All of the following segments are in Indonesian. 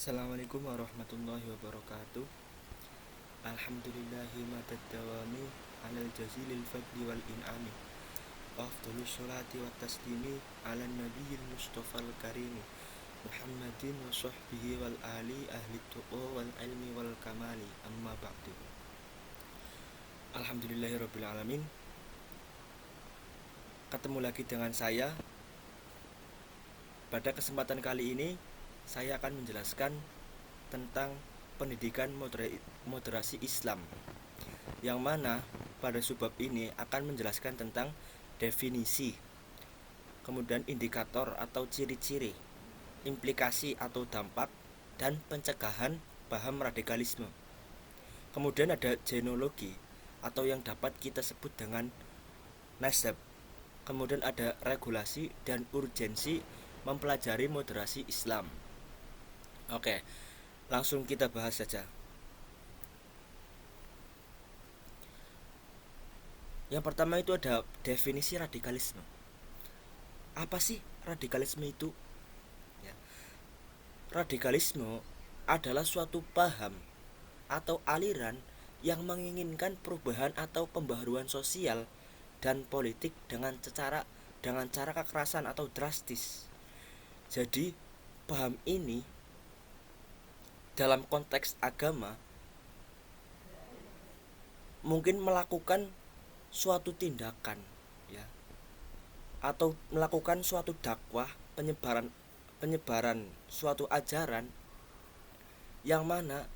Assalamualaikum warahmatullahi wabarakatuh. Alhamdulillahi madad dawami alal jazilil fadli wal in'ami. Afdhalus sholati wa taslimi ala nabiyil mustafal karimi Muhammadin wa sahbihi wal ali ahli tuqa wal ilmi wal kamali amma ba'du. Alhamdulillahi rabbil alamin. Ketemu lagi dengan saya. Pada kesempatan kali ini saya akan menjelaskan tentang pendidikan moderasi Islam, yang mana pada subbab ini akan menjelaskan tentang definisi, kemudian indikator atau ciri-ciri, implikasi atau dampak, dan pencegahan paham radikalisme. Kemudian ada genealogi atau yang dapat kita sebut dengan nasab. Kemudian ada regulasi dan urgensi mempelajari moderasi Islam. Oke, langsung kita bahas saja. Yang pertama itu ada definisi radikalisme. Apa sih radikalisme itu? Ya. Radikalisme adalah suatu paham atau aliran yang menginginkan perubahan atau pembaharuan sosial dan politik dengan cara kekerasan atau drastis. Jadi, paham ini dalam konteks agama mungkin melakukan suatu tindakan, ya, atau melakukan suatu dakwah, penyebaran suatu ajaran yang mana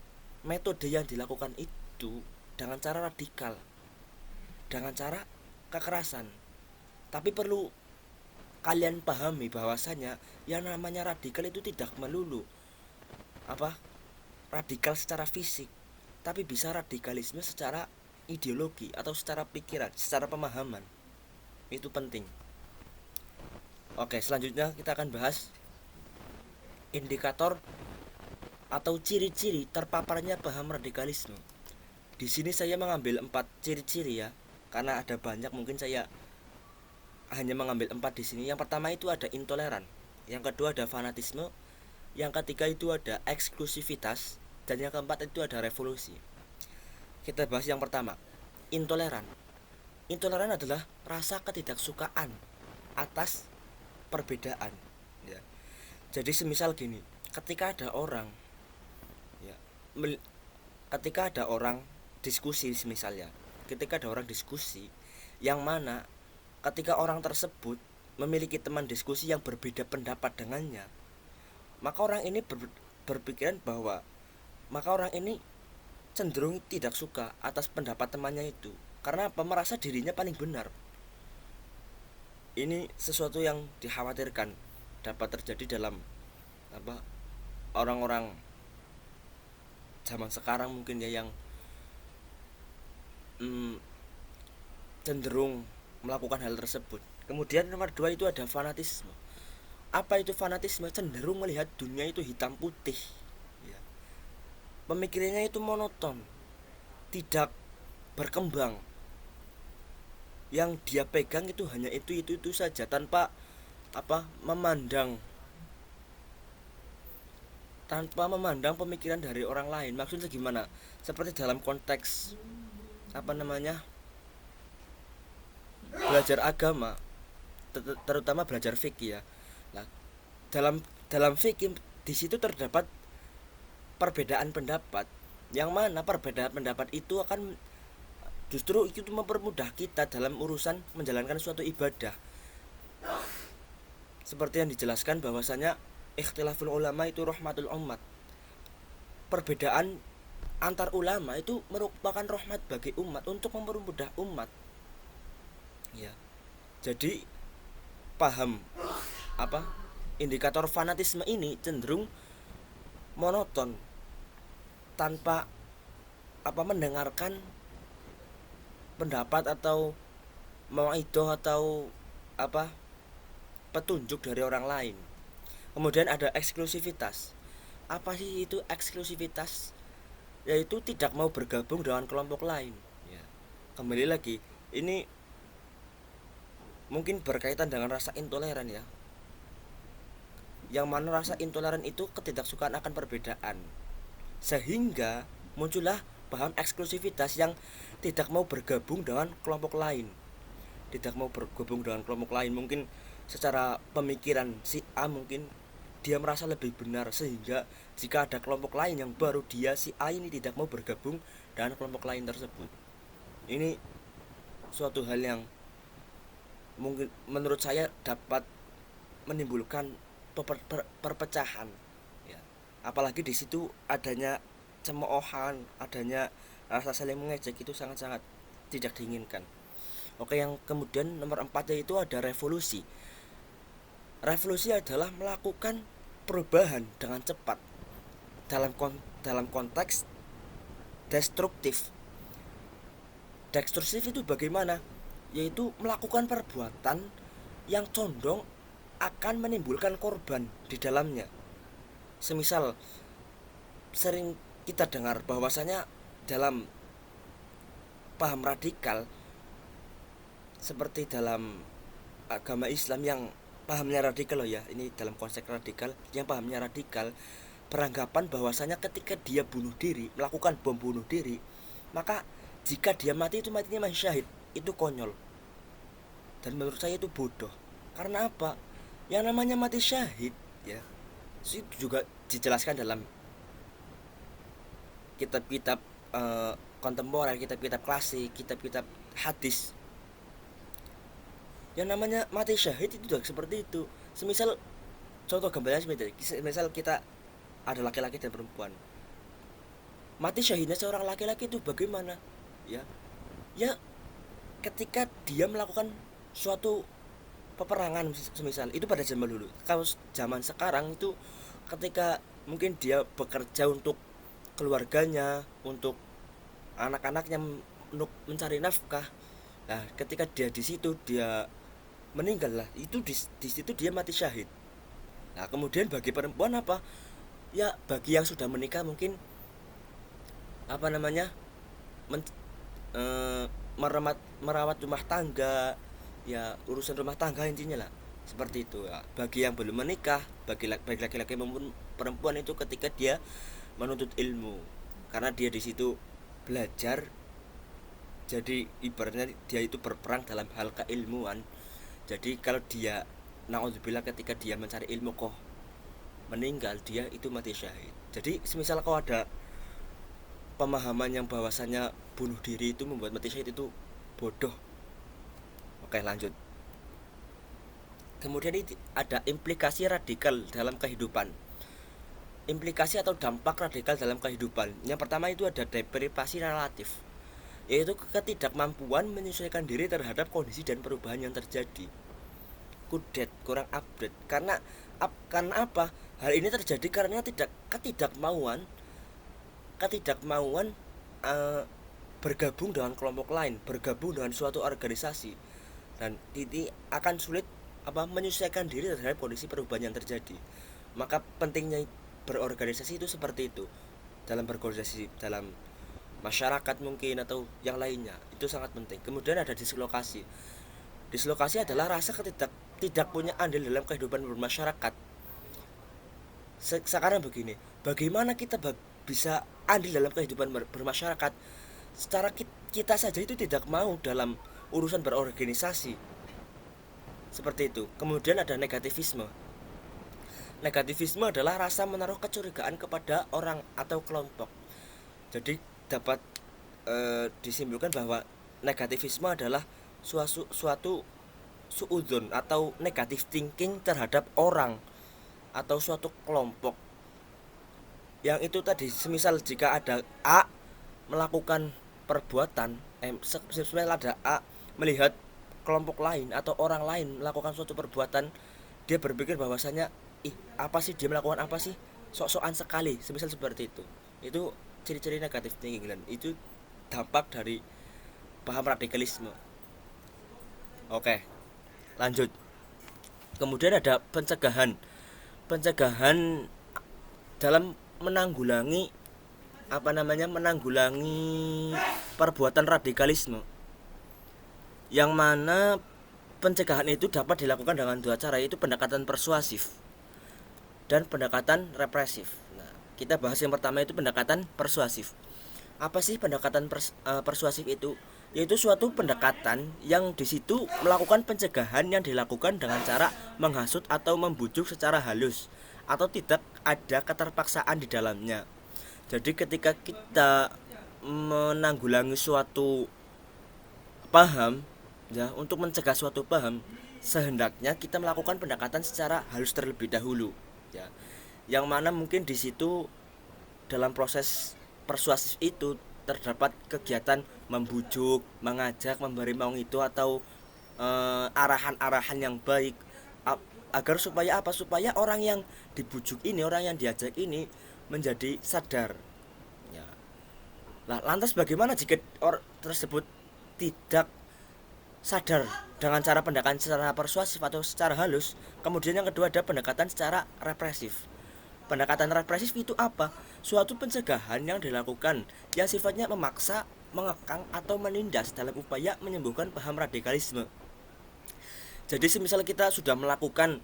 metode yang dilakukan itu dengan cara radikal, dengan cara kekerasan. Tapi perlu kalian pahami bahwasanya yang namanya radikal itu tidak melulu radikal secara fisik, tapi bisa radikalisme secara ideologi atau secara pikiran, secara pemahaman. Itu penting. Oke, selanjutnya kita akan bahas indikator atau ciri-ciri terpaparnya paham radikalisme. Di sini saya mengambil 4 ciri-ciri ya, karena ada banyak, mungkin saya hanya mengambil 4 di sini. Yang pertama itu ada intoleran, yang kedua ada fanatisme, yang ketiga itu ada eksklusivitas, dan yang keempat itu ada revolusi. Kita bahas yang pertama, intoleran. Intoleran adalah rasa ketidaksukaan atas perbedaan. Ya. Jadi semisal gini, ketika ada orang, ya, ketika ada orang diskusi misalnya, ketika ada orang diskusi yang mana ketika orang tersebut memiliki teman diskusi yang berbeda pendapat dengannya, maka orang ini berpikiran bahwa maka orang ini cenderung tidak suka atas pendapat temannya itu. Karena apa? Merasa dirinya paling benar. Ini sesuatu yang dikhawatirkan dapat terjadi dalam orang-orang zaman sekarang mungkin ya, yang cenderung melakukan hal tersebut. Kemudian nomor 2 itu ada fanatisme. Apa itu fanatisme? Cenderung melihat dunia itu hitam putih. Pemikirannya itu monoton, tidak berkembang. Yang dia pegang itu hanya itu saja, tanpa memandang pemikiran dari orang lain. Maksudnya gimana? Seperti dalam konteks belajar agama, terutama belajar fikih ya. Nah, dalam fikih di situ terdapat perbedaan pendapat, yang mana perbedaan pendapat itu akan justru itu mempermudah kita dalam urusan menjalankan suatu ibadah. Seperti yang dijelaskan bahwasanya ikhtilaful ulama itu rahmatul ummat. Perbedaan antar ulama itu merupakan rahmat bagi umat untuk mempermudah umat. Ya. Jadi paham indikator fanatisme ini cenderung monoton, tanpa mendengarkan pendapat atau mauidhah atau petunjuk dari orang lain. Kemudian ada eksklusivitas. Apa sih itu eksklusivitas? Yaitu tidak mau bergabung dengan kelompok lain. Ya. Kembali lagi, ini mungkin berkaitan dengan rasa intoleran ya, yang mana rasa intoleran itu ketidaksukaan akan perbedaan, sehingga muncullah paham eksklusivitas yang tidak mau bergabung dengan kelompok lain. Tidak mau bergabung dengan kelompok lain, mungkin secara pemikiran si A mungkin dia merasa lebih benar, sehingga jika ada kelompok lain yang baru, dia si A ini tidak mau bergabung dengan kelompok lain tersebut. Ini suatu hal yang mungkin menurut saya dapat menimbulkan perpecahan ya. Apalagi di situ adanya cemoohan, adanya rasa saling mengejek, itu sangat-sangat tidak diinginkan. Oke, yang kemudian nomor 4 yaitu ada revolusi. Revolusi adalah melakukan perubahan dengan cepat dalam konteks destruktif. Destruktif itu bagaimana? Yaitu melakukan perbuatan yang condong akan menimbulkan korban di dalamnya. Semisal sering kita dengar bahwasanya dalam paham radikal, seperti dalam agama Islam yang pahamnya radikal loh ya, ini dalam konsep radikal yang pahamnya radikal, beranggapan bahwasanya ketika dia bunuh diri, melakukan bom bunuh diri, maka jika dia mati itu matinya masih syahid. Itu konyol, dan menurut saya itu bodoh. Karena apa? Yang namanya mati syahid ya, itu juga dijelaskan dalam kitab-kitab kontemporer, kitab-kitab klasik, kitab-kitab hadis. Yang namanya mati syahid itu juga seperti itu. Semisal contoh gambarnya seperti, misal kita ada laki-laki dan perempuan, mati syahidnya seorang laki-laki itu bagaimana ya? Ya ketika dia melakukan suatu peperangan, semisal itu pada zaman dulu. Kalau zaman sekarang itu ketika mungkin dia bekerja untuk keluarganya, untuk anak-anaknya, untuk mencari nafkah. Nah, ketika dia di situ dia meninggal lah, itu di situ dia mati syahid. Nah, kemudian bagi perempuan apa? Ya, bagi yang sudah menikah mungkin apa namanya? Merawat rumah tangga, ya urusan rumah tangga intinya lah. Seperti itu ya. Bagi yang belum menikah, bagi laki-laki maupun perempuan, itu ketika dia menuntut ilmu, karena dia di situ belajar. Jadi ibaratnya dia itu berperang dalam hal keilmuan. Jadi kalau dia naudzubillah ketika dia mencari ilmu kok meninggal, dia itu mati syahid. Jadi semisal kau ada pemahaman yang bahwasanya bunuh diri itu membuat mati syahid, itu bodoh. Oke, lanjut. Kemudian ada implikasi radikal dalam kehidupan. Implikasi atau dampak radikal dalam kehidupan. Yang pertama itu ada deprivasi relatif, yaitu ketidakmampuan menyesuaikan diri terhadap kondisi dan perubahan yang terjadi. Kudet, kurang update. Karena apa? Hal ini terjadi karena ketidakmauan bergabung dengan kelompok lain, bergabung dengan suatu organisasi, dan ini akan sulit menyesuaikan diri terhadap kondisi perubahan yang terjadi. Maka pentingnya berorganisasi itu seperti itu. Dalam berorganisasi dalam masyarakat mungkin atau yang lainnya, itu sangat penting. Kemudian ada dislokasi. Dislokasi adalah rasa tidak punya andil dalam kehidupan bermasyarakat. Sekarang begini, bagaimana kita bisa andil dalam kehidupan bermasyarakat? Secara kita saja itu tidak mau dalam urusan berorganisasi. Seperti itu. Kemudian ada negativisme. Negativisme adalah rasa menaruh kecurigaan kepada orang atau kelompok. Jadi dapat disimpulkan bahwa negativisme adalah suatu suudzon atau negatif thinking terhadap orang atau suatu kelompok. Yang itu tadi, semisal jika ada A melakukan perbuatan, semisal ada A melihat kelompok lain atau orang lain melakukan suatu perbuatan, dia berpikir bahwasanya apa sih dia melakukan, apa sih, sok-sokan sekali, semisal seperti itu. Itu ciri-ciri negatif thinking, dan itu dampak dari paham radikalisme. Oke, lanjut. Kemudian ada pencegahan dalam menanggulangi perbuatan radikalisme, yang mana pencegahan itu dapat dilakukan dengan dua cara, yaitu pendekatan persuasif. dan pendekatan represif. Nah, kita bahas yang pertama itu pendekatan persuasif. Apa sih pendekatan persuasif itu? Yaitu suatu pendekatan yang di situ melakukan pencegahan yang dilakukan dengan cara menghasut atau membujuk secara halus atau tidak ada keterpaksaan di dalamnya. Jadi ketika kita menanggulangi suatu paham, ya, untuk mencegah suatu paham, sehendaknya kita melakukan pendekatan secara halus terlebih dahulu, ya. Yang mana mungkin di situ dalam proses persuasif itu terdapat kegiatan membujuk, mengajak, memberi maung itu atau arahan-arahan yang baik agar supaya apa? Supaya orang yang dibujuk ini, orang yang diajak ini menjadi sadar. Ya. Nah, lantas bagaimana jika orang tersebut tidak sadar dengan cara pendekatan secara persuasif atau secara halus? Kemudian yang kedua ada pendekatan secara represif. Pendekatan represif itu apa? Suatu pencegahan yang dilakukan yang sifatnya memaksa, mengekang atau menindas dalam upaya menyembuhkan paham radikalisme. Jadi semisal kita sudah melakukan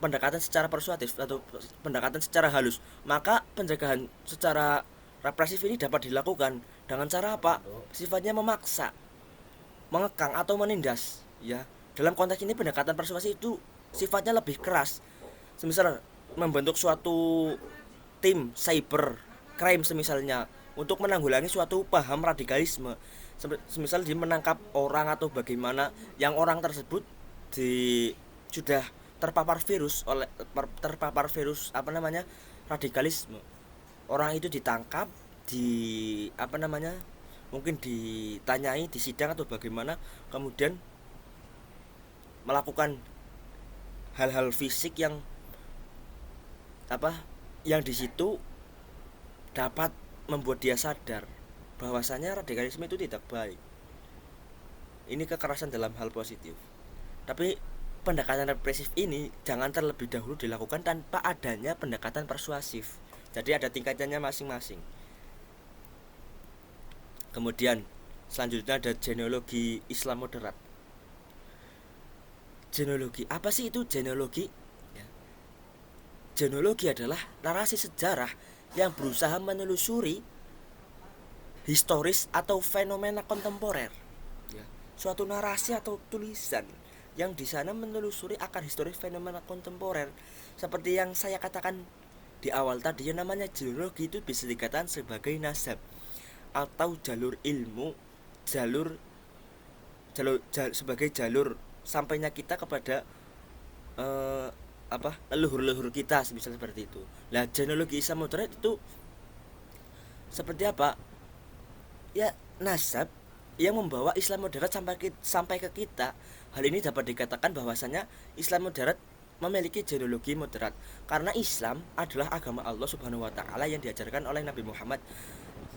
pendekatan secara persuasif atau pendekatan secara halus, maka pencegahan secara represif ini dapat dilakukan dengan cara apa? Sifatnya memaksa, mengekang atau menindas, ya. Dalam konteks ini pendekatan persuasif itu sifatnya lebih keras. Semisal membentuk suatu tim cyber crime semisalnya untuk menanggulangi suatu paham radikalisme. Semisal dia menangkap orang atau bagaimana yang orang tersebut sudah terpapar virus apa namanya radikalisme. Orang itu ditangkap, mungkin ditanyai di sidang atau bagaimana, kemudian melakukan hal-hal fisik yang di situ dapat membuat dia sadar bahwasanya radikalisme itu tidak baik. Ini kekerasan dalam hal positif. Tapi pendekatan represif ini jangan terlebih dahulu dilakukan tanpa adanya pendekatan persuasif. Jadi ada tingkatannya masing-masing. Kemudian selanjutnya ada genealogi Islam moderat. Genealogi, apa sih itu genealogi? Genealogi adalah narasi sejarah yang berusaha menelusuri historis atau fenomena kontemporer, ya. Suatu narasi atau tulisan yang di sana menelusuri akar historis fenomena kontemporer. Seperti yang saya katakan di awal tadi, yang namanya genealogi itu bisa dikatakan sebagai nasab atau jalur ilmu, sebagai jalur sampainya kita kepada leluhur-leluhur kita, misal seperti itu. Nah, genealogi Islam moderat itu seperti apa? Ya, nasab yang membawa Islam moderat sampai ke kita. Hal ini dapat dikatakan bahwasanya Islam moderat memiliki genealogi moderat karena Islam adalah agama Allah Subhanahu wa taala yang diajarkan oleh Nabi Muhammad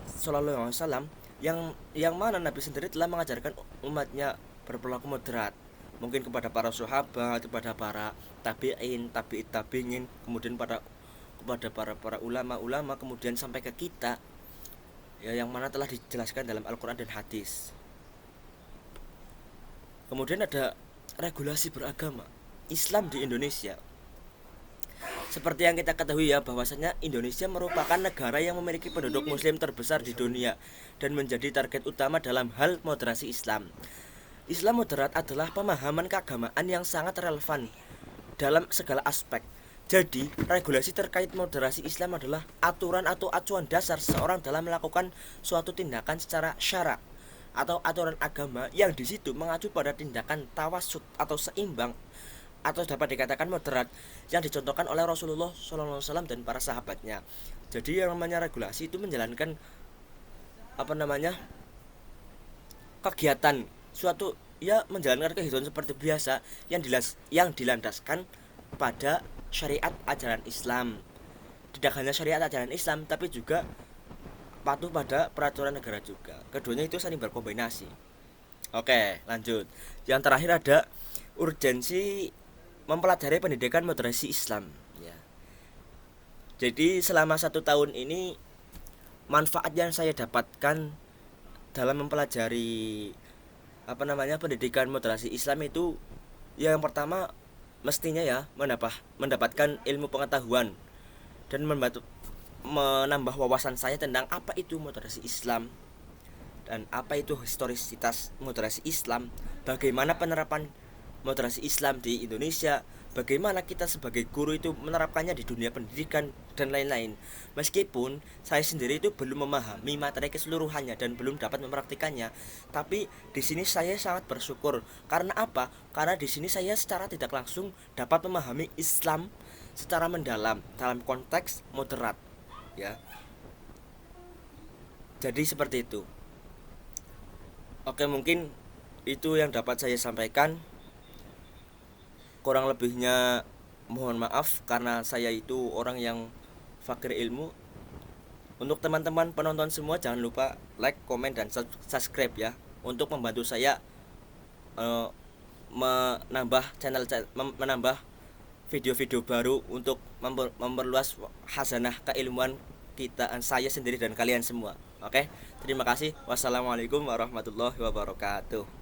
sallallahu alaihi wasallam, yang mana Nabi sendiri telah mengajarkan umatnya berperilaku moderat. Mungkin kepada para sahabat, kepada para tabi'in, tabi'it tabi'in, kemudian kepada para ulama-ulama, kemudian sampai ke kita, ya, yang mana telah dijelaskan dalam Al-Quran dan hadis. Kemudian ada regulasi beragama Islam di Indonesia. Seperti yang kita ketahui, ya, bahwasanya Indonesia merupakan negara yang memiliki penduduk muslim terbesar di dunia dan menjadi target utama dalam hal moderasi Islam. Islam moderat adalah pemahaman keagamaan yang sangat relevan dalam segala aspek. Jadi, regulasi terkait moderasi Islam adalah aturan atau acuan dasar seseorang dalam melakukan suatu tindakan secara syara atau aturan agama yang di situ mengacu pada tindakan tawasud atau seimbang atau dapat dikatakan moderat yang dicontohkan oleh Rasulullah SAW dan para sahabatnya. Jadi yang namanya regulasi itu menjalankan kegiatan suatu, ya, menjalankan kehidupan seperti biasa yang dilandaskan pada syariat ajaran Islam. Tidak hanya syariat ajaran Islam, tapi juga patuh pada peraturan negara juga. Keduanya itu saling berkombinasi. Oke, lanjut. Yang terakhir ada urgensi mempelajari pendidikan moderasi Islam, ya. Jadi selama 1 tahun ini manfaat yang saya dapatkan dalam mempelajari pendidikan moderasi Islam itu, yang pertama, mestinya ya mendapatkan ilmu pengetahuan dan menambah wawasan saya tentang apa itu moderasi Islam dan apa itu historisitas moderasi Islam, bagaimana penerapan moderasi Islam di Indonesia, bagaimana kita sebagai guru itu menerapkannya di dunia pendidikan dan lain-lain. Meskipun saya sendiri itu belum memahami materi keseluruhannya dan belum dapat mempraktikannya, tapi di sini saya sangat bersyukur. Karena apa? Karena di sini saya secara tidak langsung dapat memahami Islam secara mendalam dalam konteks moderat, ya. Jadi seperti itu. Oke, mungkin itu yang dapat saya sampaikan. Kurang lebihnya mohon maaf karena saya itu orang yang fakir ilmu. Untuk teman-teman penonton semua, jangan lupa like, komen, dan subscribe ya, untuk membantu saya eh, menambah video-video baru untuk memperluas khazanah keilmuan kita, saya sendiri dan kalian semua. Oke, terima kasih. Wassalamualaikum warahmatullahi wabarakatuh.